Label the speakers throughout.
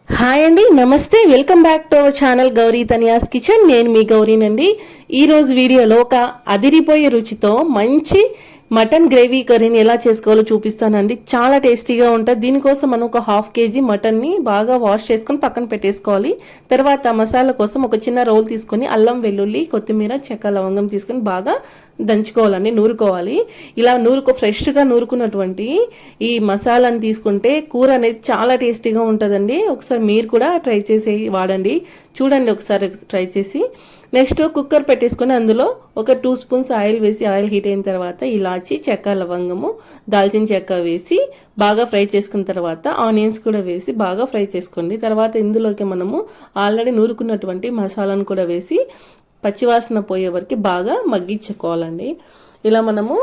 Speaker 1: Hi అండి, నమస్తే. Welcome back to our channel Gouri Taniya's kitchen. నేను మీ గౌరీనండి. ఈరోజు వీడియోలో ఒక అదిరిపోయే రుచితో మంచి మటన్ గ్రేవీ కర్రీని ఎలా చేసుకోవాలో చూపిస్తానండి. చాలా టేస్టీగా ఉంటుంది. దీనికోసం మనం ఒక 1/2 kg మటన్ని బాగా వాష్ చేసుకొని పక్కన పెట్టేసుకోవాలి. తర్వాత మసాలా కోసం ఒక చిన్న రోల్ తీసుకొని అల్లం, వెల్లుల్లి, కొత్తిమీర, చెక్క, లవంగం తీసుకొని బాగా దంచుకోవాలండి, నూరుకోవాలి. ఇలా ఫ్రెష్గా నూరుకున్నటువంటి ఈ మసాలాని తీసుకుంటే కూర అనేది చాలా టేస్టీగా ఉంటుందండి. ఒకసారి మీరు కూడా ట్రై చేసి వాడండి. చూడండి ఒకసారి ట్రై చేసి. నెక్స్ట్ కుక్కర్ పెట్టేసుకొని అందులో ఒక 2 స్పూన్స్ ఆయిల్ వేసి, ఆయిల్ హీట్ అయిన తర్వాత ఇలాచి, చెక్క, లవంగము, దాల్చిన చెక్క వేసి బాగా ఫ్రై చేసుకున్న తర్వాత ఆనియన్స్ కూడా వేసి బాగా ఫ్రై చేసుకోండి. తర్వాత ఇందులోకి మనము ఆల్రెడీ నూరుకున్నటువంటి మసాలాను కూడా వేసి పచ్చివాసన పోయే వరకు బాగా మగ్గించుకోవాలండి. ఇలా మనము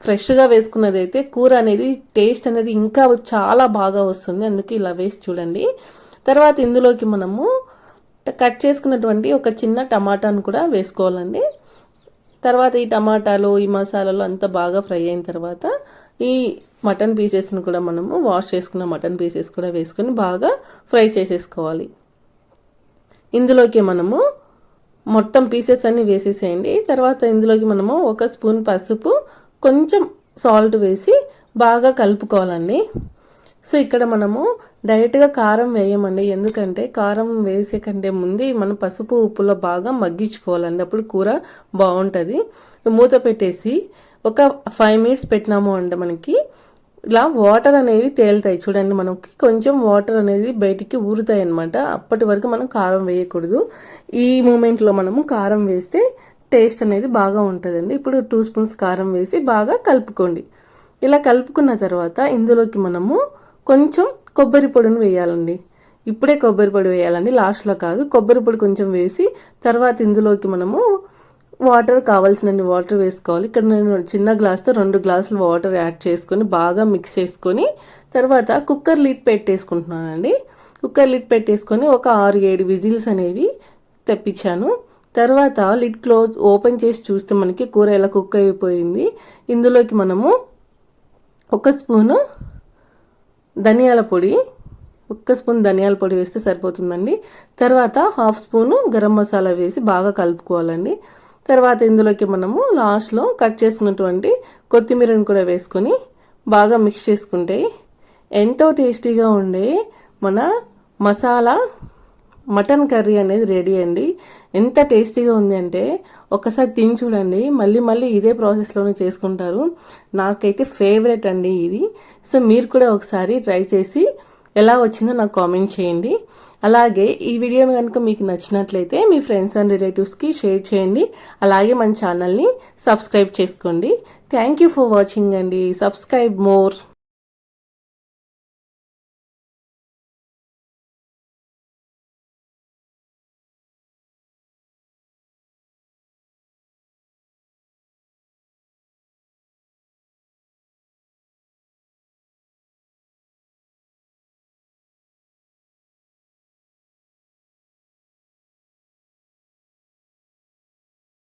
Speaker 1: ఫ్రెష్గా వేసుకున్నదైతే కూర అనేది టేస్ట్ అనేది ఇంకా చాలా బాగా వస్తుంది. అందుకే ఇలా వేసి చూడండి. తర్వాత ఇందులోకి మనము కట్ చేసుకున్నటువంటి ఒక చిన్న టమాటాను కూడా వేసుకోవాలండి. తర్వాత ఈ టమాటాలు, ఈ మసాలాలు అంతా బాగా ఫ్రై అయిన తర్వాత ఈ మటన్ పీసెస్ను కూడా మనము వాష్ చేసుకున్న మటన్ పీసెస్ కూడా వేసుకొని బాగా ఫ్రై చేసేసుకోవాలి. ఇందులోకి మనము మొత్తం పీసెస్ అన్ని వేసేసేయండి. తర్వాత ఇందులోకి మనము 1 స్పూన్ పసుపు, కొంచెం సాల్ట్ వేసి బాగా కలుపుకోవాలండి. సో ఇక్కడ మనము డైరెక్ట్గా కారం వేయమండి, ఎందుకంటే కారం వేసే కంటే ముందే మనం పసుపు, ఉప్పులో బాగా మగ్గించుకోవాలండి. అప్పుడు కూర బాగుంటుంది. మూత పెట్టేసి ఒక 5 మినిట్స్ పెట్టినాము అంటే మనకి ఇలా వాటర్ అనేవి తేలుతాయి. చూడండి, మనకి కొంచెం వాటర్ అనేది బయటికి ఊరుతాయి అన్నమాట. అప్పటి వరకు మనం కారం వేయకూడదు. ఈ మూమెంట్లో మనము కారం వేస్తే టేస్ట్ అనేది బాగా ఉంటుందండి. ఇప్పుడు 2 స్పూన్స్ కారం వేసి బాగా కలుపుకోండి. ఇలా కలుపుకున్న తర్వాత ఇందులోకి మనము కొంచెం కొబ్బరి పొడిని వేయాలండి. ఇప్పుడే కొబ్బరి పొడి వేయాలండి, లాస్ట్లో కాదు. కొబ్బరి పొడి కొంచెం వేసి తర్వాత ఇందులోకి మనము వాటర్, కావాల్సినన్ని వాటర్ వేసుకోవాలి. ఇక్కడ నేను చిన్న గ్లాస్తో 2 గ్లాసులు వాటర్ యాడ్ చేసుకొని బాగా మిక్స్ చేసుకొని తర్వాత కుక్కర్ లిడ్ పెట్టేసుకుంటున్నానండి. కుక్కర్ లిడ్ పెట్టేసుకొని ఒక 6-7 విజిల్స్ అనేవి తెప్పించాను. తర్వాత లిడ్ క్లోజ్ ఓపెన్ చేసి చూస్తే మనకి కూర ఎలా కుక్ అయిపోయింది. ఇందులోకి మనము 1 స్పూను ధనియాల పొడి, 1 స్పూన్ ధనియాల పొడి వేస్తే సరిపోతుందండి. తర్వాత 1/2 స్పూను గరం మసాలా వేసి బాగా కలుపుకోవాలండి. తర్వాత ఇందులోకి మనము లాస్ట్లో కట్ చేసుకున్నటువంటి కొత్తిమీరని కూడా వేసుకొని బాగా మిక్స్ చేసుకుంటే ఎంతో టేస్టీగా ఉండే మన మసాలా మటన్ కర్రీ అనేది రెడీ అండి. ఎంత టేస్టీగా ఉంది అంటే ఒకసారి తిని చూడండి, మళ్ళీ మళ్ళీ ఇదే ప్రాసెస్లోనే చేసుకుంటారు. నాకైతే ఫేవరెట్ అండి ఇది. సో మీరు కూడా ఒకసారి ట్రై చేసి ఎలా వచ్చిందో నాకు కామెంట్ చేయండి. అలాగే ఈ వీడియో కనుక మీకు నచ్చినట్లయితే మీ ఫ్రెండ్స్ అండ్ రిలేటివ్స్కి షేర్ చేయండి. అలాగే మన ఛానల్ని సబ్స్క్రైబ్ చేసుకోండి. థ్యాంక్ యూ ఫర్ వాచింగ్ అండి. Subscribe more.